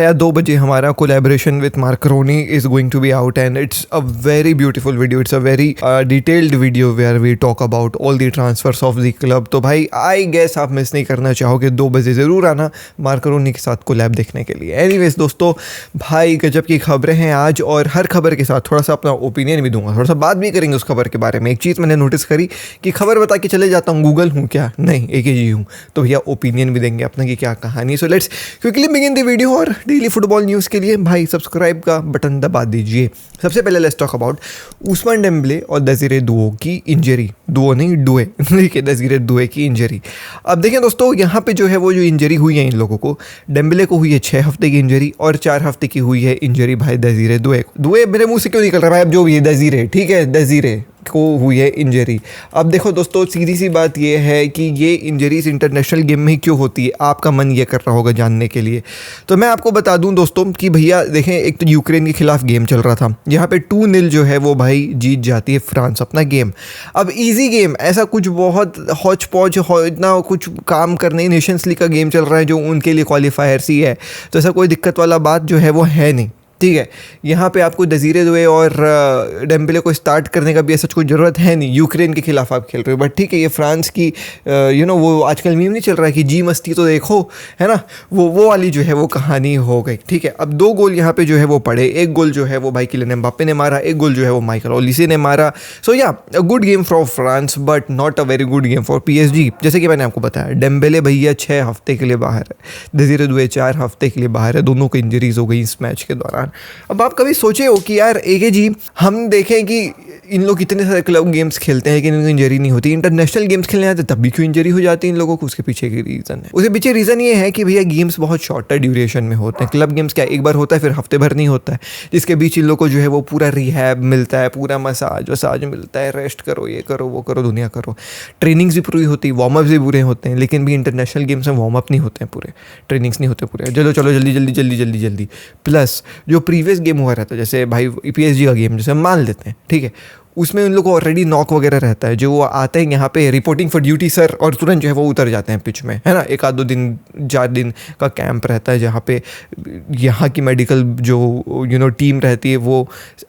भाई 2 बजे हमारा collaboration with Markaroni is going to be out and it's a very beautiful video, it's a very detailed video where we talk about all the transfers of the club. तो भाई I guess आप miss नहीं करना चाहोगे, 2 बजे ज़रूर आना मार्करोनी के साथ कोलैब देखने के लिए। एनीवेज दोस्तों, भाई गजब की खबरें हैं आज, और हर खबर के साथ थोड़ा सा अपना ओपिनियन भी दूंगा, थोड़ा सा बात भी करेंगे उस खबर के बारे में। एक चीज़ मैंने नोटिस करी कि खबर बता के चले जाता हूँ, गूगल हूँ क्या, नहीं एक ही हूँ, तो भैया ओपिनियन भी देंगे अपना कि क्या कहानी। So let's quickly begin the video, और डेली फुटबॉल न्यूज़ के लिए भाई सब्सक्राइब का बटन दबा दीजिए। सबसे पहले let's talk about Usman Dembele और देज़ीरे दुए की इंजरी, दुए नहीं डुए, देखिए देज़ीरे दुए की इंजरी। अब देखिए दोस्तों, यहाँ पे जो है वो जो इंजरी हुई है इन लोगों को, डेम्बले को हुई है 6 हफ्ते की इंजरी और 4 हफ्ते की हुई है इंजरी भाई देज़ीरे दुए। दुए मेरे मुंह से क्यों निकल रहा है भाई, अब जो भी है देज़ीरे, ठीक है, देज़ीरे को हुई है इंजरी। अब देखो दोस्तों, सीधी सी बात ये है कि ये इंजरीज इंटरनेशनल गेम में ही क्यों होती है, आपका मन ये कर रहा होगा जानने के लिए। तो मैं आपको बता दूं दोस्तों कि भैया देखें, एक तो यूक्रेन के खिलाफ गेम चल रहा था, यहाँ पे 2-0 जो है वो भाई जीत जाती है फ्रांस अपना गेम। अब इजी गेम, ऐसा कुछ बहुत हौच पौच इतना कुछ काम करने, नेशंस लीग का गेम चल रहा है जो उनके लिए क्वालिफायर्स ही है, तो ऐसा कोई दिक्कत वाला बात जो है वो है नहीं, ठीक है। यहाँ पे आपको देज़ीरे दुए और डेम्बले को स्टार्ट करने का भी ऐसा कोई ज़रूरत है नहीं, यूक्रेन के खिलाफ आप खेल रहे हो। बट ठीक है, ये फ्रांस की वो आजकल मीम नहीं चल रहा है कि जी मस्ती तो देखो, है ना, वो वाली जो है वो कहानी हो गई, ठीक है। अब 2 गोल यहाँ पे जो है वो पड़े, एक गोल जो है वो भाई किलियन एम्बाप्पे ने मारा, एक गोल जो है वो माइकल ओलिसे ने मारा। सो या a good game for France but not a very good game for PSG। जैसे कि मैंने आपको बताया, डेम्बले भैया 6 हफ्ते के लिए बाहर है, देज़ीरे दुए 4 हफ्ते के लिए बाहर है, दोनों को इंजरीज हो गई इस मैच के दौरान। अब आप कभी सोचे हो कि यार एके जी, हम देखें कि इन लोग इतने सारे क्लब गेम्स खेलते हैं कि इनको इंजरी नहीं होती, इंटरनेशनल गेम्स खेलने आते तब भी क्यों इंजरी हो जाती है इन लोगों को? उसके पीछे की रीज़न है, उसके पीछे रीज़न ये है कि भैया गेम्स बहुत शॉर्टर ड्यूरेशन में होते हैं। क्लब गेम्स क्या एक बार होता है फिर हफ्ते भर नहीं होता है, जिसके बीच इन लोगों को जो है वो पूरा रिहैब मिलता है, पूरा मसाज मिलता है, रेस्ट करो, ये करो, वो करो, दुनिया करो। ट्रेनिंग्स भी पूरी होती है, वार्म अप्स भी पूरे होते हैं, लेकिन भी इंटरनेशनल गेम्स में वार्म अप नहीं होते हैं पूरे, ट्रेनिंग्स नहीं होते पूरे, चलो जल्दी। प्लस जो प्रीवियस गेम हुआ रहता है, जैसे भाई PSG का गेम जैसे हम मान लेते हैं, ठीक है, उसमें उन लोगों को ऑलरेडी नॉक वगैरह रहता है, जो वो आते हैं यहाँ पे रिपोर्टिंग फॉर ड्यूटी सर, और तुरंत जो है वो उतर जाते हैं पिच में, है ना। 1-2 दिन 4 दिन का कैंप रहता है जहाँ पे यहाँ की मेडिकल जो टीम रहती है वो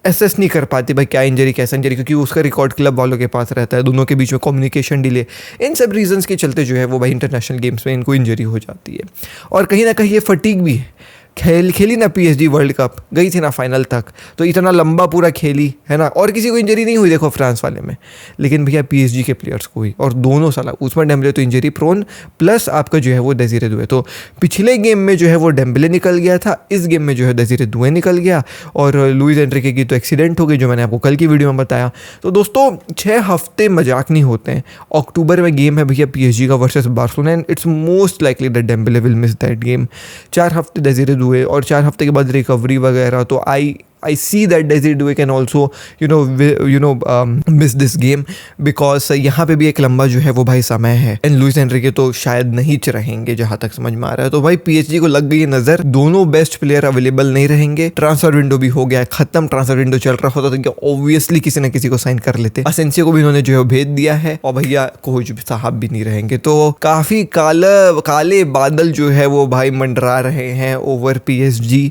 एसेस नहीं कर पाती भाई क्या इंजरी कैसा इंजरी, क्योंकि उसका रिकॉर्ड क्लब वालों के पास रहता है, दोनों के बीच में कम्युनिकेशन डिले, इन सब रीजंस के चलते जो है वो भाई इंटरनेशनल गेम्स में इनको इंजरी हो जाती है। और कहीं ना कहीं ये फटीग भी है, खेली ना PSG वर्ल्ड कप, गई थी ना फाइनल तक, तो इतना लंबा पूरा खेली, है ना, और किसी को इंजरी नहीं हुई देखो फ्रांस वाले में, लेकिन भैया PSG के प्लेयर्स को हुई, और दोनों साला उस्मान डेम्बले तो इंजरी प्रोन, प्लस आपका जो है वो देज़ीरे दुए। तो पिछले गेम में जो है वो डेम्बले निकल गया था, इस गेम में जो है देज़ीरे दुए निकल गया, और लुइस एनरिके की तो एक्सीडेंट हो गई जो मैंने आपको कल की वीडियो में बताया। तो दोस्तों 6 हफ्ते मजाक नहीं होते हैं। अक्टूबर में गेम है भैया PSG का versus Barcelona, and it's most likely that Dembele will miss that game. 4 हफ्ते देज़ीरे दुए और 4 हफ्ते के बाद रिकवरी वगैरह, तो I see that Desiree Doué can also miss this game because यहाँ पे भी एक लंबा जो है वो भाई समय है, एंड लुइस एनरिके तो शायद नहीं रहेंगे जहाँ तक समझ में आ रहा है। तो भाई PSG को लग गई नज़र, दोनों बेस्ट प्लेयर अवेलेबल नहीं रहेंगे, ट्रांसफर विंडो भी हो गया खत्म, ट्रांसफर विंडो चल रहा होता तो ऑब्वियसली किसी न किसी को साइन कर लेते, असेंसियो को भी इन्होंने जो है भेज दिया है, और भैया कोच साहब भी नहीं रहेंगे, तो काफ़ी काले बादल जो है वो भाई मंडरा रहे हैं ओवर PSG।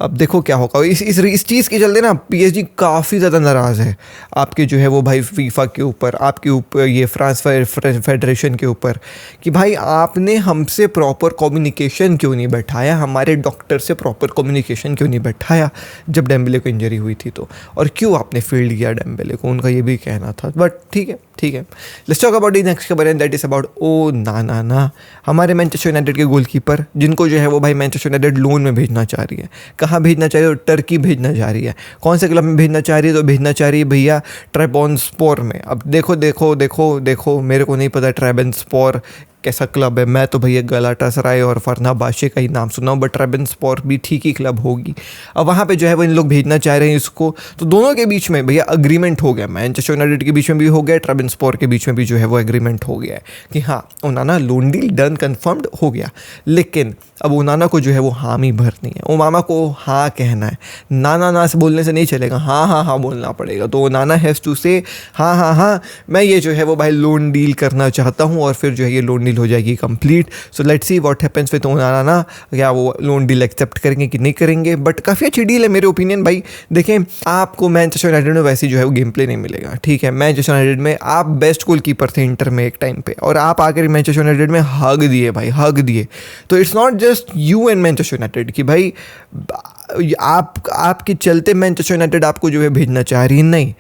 अब देखो क्या होगा, इस चीज़ के चलते ना PSG काफ़ी ज़्यादा नाराज़ है आपके जो है वो भाई फीफा के ऊपर, आपके ऊपर ये फ्रांस फेडरेशन के ऊपर, कि भाई आपने हमसे प्रॉपर कम्युनिकेशन क्यों नहीं बैठाया, हमारे डॉक्टर से प्रॉपर कम्युनिकेशन क्यों नहीं बैठाया जब डेम्बले को इंजरी हुई थी, तो और क्यों आपने फील्ड किया डेम्बले को, उनका ये भी कहना था। बट ठीक है, let's talk about the next खबर, एंड दैट इज अबाउट ना हमारे मैनचेस्टर यूनाइटेड के गोलकीपर, जिनको जो है वो भाई मैनचेस्टर यूनाइटेड लोन में भेजना चाह रही है। कहाँ भेजना चाह रही है? टर्की भेजना चाह रही है। कौन से क्लब में भेजना चाह रही है? तो भेजना चाह रही है भैया ट्रेबोन्स्पोर में। अब देखो मेरे को नहीं पता ट्रेबोन्स्पोर कैसा क्लब है, मैं तो भैया गलाटासराय और फरनाबाशे का ही नाम सुना हूँ, बट ट्रेबोन्स्पोर भी ठीक ही क्लब होगी। अब वहाँ पे जो है वो इन लोग भेजना चाह रहे हैं इसको, तो दोनों के बीच में भैया अग्रीमेंट हो गया, मैनचेस्टर यूनाइटेड के बीच में भी हो गया, ट्रेबोन्स्पोर के बीच में भी जो है वो एग्रीमेंट हो गया है कि हाँ ओनाना लोन डील डन कन्फर्म्ड हो गया। लेकिन अब ओनाना को जो है वो हामी भरनी है, ओमामा को हाँ कहना है, ना से बोलने से नहीं चलेगा, हाँ बोलना पड़ेगा। तो ओनाना हैज़ टू से हाँ मैं ये जो है वो भाई लोन डील करना चाहता हूँ, और फिर जो है ये लोन डील हो जाएगी complete. So let's see what happens with ओनाना. क्या वो लोन डील एक्सेप्ट करेंगे कि नहीं करेंगे, बट काफ़ी अच्छी डील है मेरे ओपिनियन भाई. देखें, आपको मैनचेस्टर यूनाइटेड में वैसी जो है वो गेम प्ले नहीं मिलेगा. ठीक है, मैनचेस्टर यूनाइटेड में आप बेस्ट गोलकीपर थे इंटर में एक टाइम पे, और आप आकर मैनचेस्टर यूनाइटेड में हग दिए भाई, हग दिए. तो it's not just you and Manchester United कि भाई आपके चलते मैनचेस्टर यूनाइटेड आपको जो है भेजना चाह रही है. नहीं,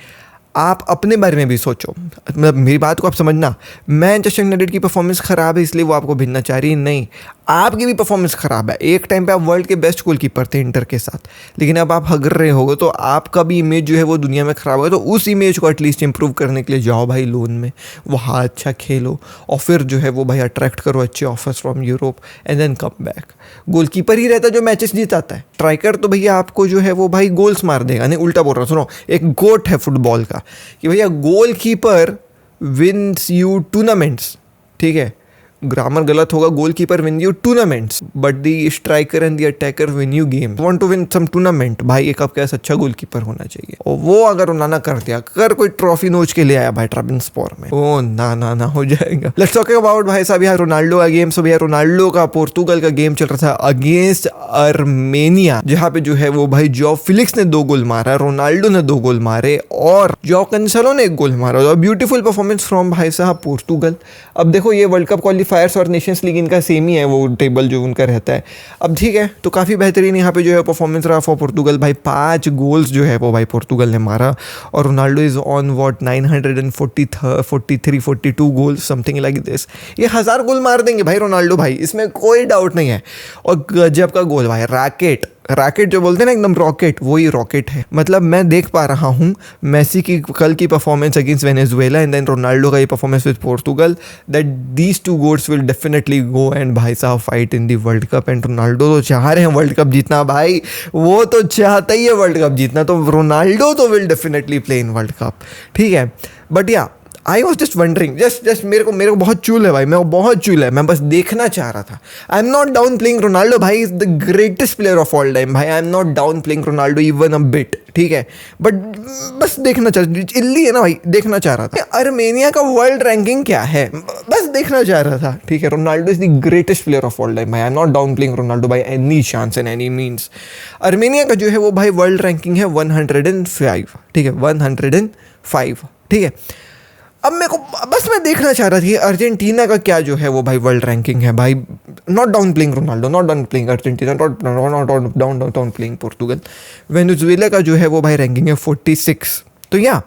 आप अपने बारे में भी सोचो. मतलब मेरी बात को आप समझना, मैनचेस्टर यूनाइटेड की परफॉर्मेंस ख़राब है इसलिए वो आपको भेजना चाह रही है. नहीं, आपकी भी परफॉर्मेंस ख़राब है. एक टाइम पे आप वर्ल्ड के बेस्ट गोलकीपर थे इंटर के साथ, लेकिन अब आप हगर रहे होगे तो आपका भी इमेज जो है वो दुनिया में ख़राब होगा. तो उस इमेज को एटलीस्ट इंप्रूव करने के लिए जाओ भाई लोन में, वहाँ अच्छा खेलो और फिर जो है वो भाई अट्रैक्ट करो अच्छे offers from Europe and then come back. Goalkeeper ही रहता है जो मैचेस जीताता है. स्ट्राइकर तो भैया आपको जो है वो भाई गोल्स मार देगा. नहीं, उल्टा बोल रहा हूँ, सुनो, एक गोट है फुटबॉल का कि भैया गोलकीपर विन्स यू टूर्नामेंट्स. ठीक है, ग्रामर गलत होगा. Goalkeeper win you tournaments but the striker and the attacker win you game. Want to win some tournament, भाई एक आपके पास अच्छा गोलकीपर होना चाहिए. और वो अगर ओनाना कर दिया, अगर कोई ट्रॉफी नोच के ले आया भाई ट्राबन्सपोर में, ओ ना हो जाएगा. लेट्स टॉक अबाउट भाई साहब यार रोनाल्डो का गेम. सो भैया रोनाल्डो का पोर्तुगल का गेम चल रहा था अगेंस्ट आर्मेनिया, जहाँ पे जो है वो भाई जॉ फिलिक्स ने 2 गोल मारा, रोनाल्डो ने 2 गोल मारे और जॉ कैंसेलो ने 1 गोल मारा. ब्यूटीफुल परफॉर्मेंस फ्रॉम भाई साहब पोर्तुगल. अब देखो, ये वर्ल्ड कप क्वालिफायर्स और नेशंस लीग इनका सेम ही है, वो टेबल जो उनका रहता है. अब ठीक है, तो काफ़ी बेहतरीन यहाँ पे जो है परफॉर्मेंस रहा फॉर पोर्तुगल. भाई 5 गोल्स जो है वो भाई पोर्तुगल ने मारा और Ronaldo is on what 943-42 goals something like this. ये 1000 गोल मार देंगे भाई रोनाल्डो भाई, इसमें कोई डाउट नहीं है. और गजब का गोल भाई, रॉकेट जो बोलते हैं ना, एकदम रॉकेट, वही रॉकेट है. मतलब मैं देख पा रहा हूँ मेसी की कल की performance against Venezuela and then Ronaldo का ये performance with Portugal, that these 2 goals will definitely go and भाई साहब fight in the world cup. And Ronaldo तो चाह रहे हैं वर्ल्ड कप जीतना भाई, वो तो चाहता ही है वर्ल्ड कप जीतना, तो रोनाल्डो तो will definitely play in world cup. ठीक है, बट या I was just wondering, just मेरे को बहुत चूल है भाई, मैं बस देखना चाह रहा था. I am not downplaying Ronaldo भाई, is the greatest player of all time भाई. I am not downplaying Ronaldo even a bit. ठीक है, बट बस देखना चाह, इल्ली है ना भाई, देखना चाह रहा था. आर्मेनिया का वर्ल्ड रैंकिंग क्या है, बस देखना चाह रहा था. ठीक है, Ronaldo is the greatest player of all time भाई. I am not downplaying Ronaldo by any chance and any means. Armenia का जो है वो भाई वर्ल्ड रैंकिंग है 105. ठीक है, 105. ठीक है, अब मेरे को बस मैं देखना चाह रहा था कि अर्जेंटीना का क्या जो है वो भाई वर्ल्ड रैंकिंग है भाई. Not downplaying Ronaldo, not down playing Argentina, not down playing Portugal. Venezuela का जो है वो भाई रैंकिंग है 46. तो या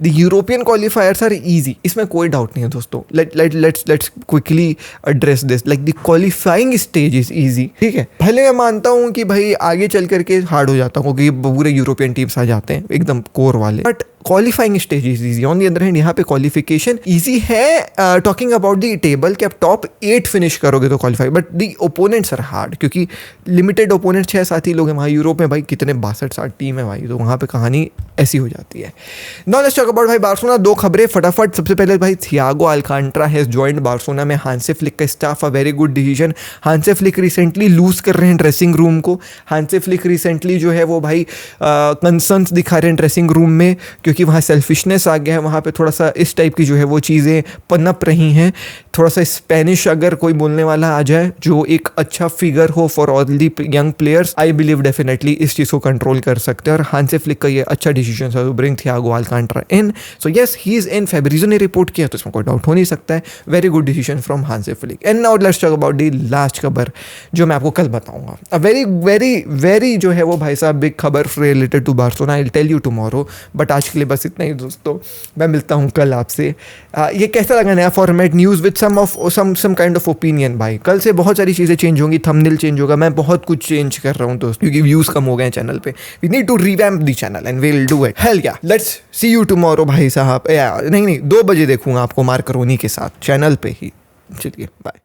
the European qualifiers are easy, इसमें कोई डाउट नहीं है दोस्तों. Let's quickly address this. Like the qualifying stage is easy. ठीक है, पहले मैं मानता हूँ कि भाई आगे चल करके हार्ड हो जाता हूँ क्योंकि पूरे यूरोपियन टीम्स आ जाते हैं एकदम कोर वाले, but qualifying stage is easy. On the other hand यहाँ पे क्वालिफिकेशन ईजी है. टॉकिंग अबाउट द टेबल कि आप टॉप 8 फिनिश करोगे तो qualify, but the opponents are hard क्योंकि लिमिटेड ओपोनेंट्स 6-7 ही लोग हैं वहाँ. यूरोप में भाई कितने 62-60 टीम है भाई, तो वहाँ पे कहानी ऐसी हो जाती है. नाउ लेट्स टॉक अबाउट भाई बार्सिलोना. 2 खबरें फटाफट. सबसे पहले भाई Thiago Alcantara has joined Barcelona में. हांसे फ्लिक का staff, a very good decision. Hansi Flick recently lose कर रहे हैं ड्रेसिंग रूम को. हांसे फ्लिक रिसेंटली जो है वो भाई कंसर्न्स दिखा रहे हैं ड्रेसिंग रूम में क्योंकि वहाँ सेल्फिशनेस आ गया है. वहाँ पे थोड़ा सा इस टाइप की जो है वो चीज़ें पनप रही हैं. थोड़ा सा स्पेनिश अगर कोई बोलने वाला आ जाए जो एक अच्छा फिगर हो for all the young players, I believe definitely इस चीज़ को कंट्रोल कर सकते हैं. और हांसे फ्लिक का ये अच्छा डिसीजन है to bring Thiago Alcantara in. So yes, he is in. Fabrizio ने रिपोर्ट किया तो इसमें कोई डाउट हो नहीं सकता है. Very good decision from Hansi Flick. And now let's talk about the last खबर जो मैं आपको कल बताऊंगा. अ वेरी वेरी वेरी जो है वो भाई साहब बिग खबर related to Barcelona. I will tell you tomorrow, but आज के लिए बस इतना ही दोस्तों. मैं मिलता हूँ कल आपसे. ये कैसा लगा नया format, news with some kind of opinion भाई. कल से बहुत सारी चीज़ें चेंज होंगी, थंबनेल चेंज होगा, मैं बहुत कुछ चेंज कर रहा हूँ दोस्त क्योंकि व्यूज़ कम हो गए हैं चैनल पे. We need to revamp the channel and we will do it. Hell yeah, let's see you tomorrow भाई साहब. नहीं 2 बजे देखूंगा आपको मार्करोनी के साथ चैनल पे ही. चलिए बाय.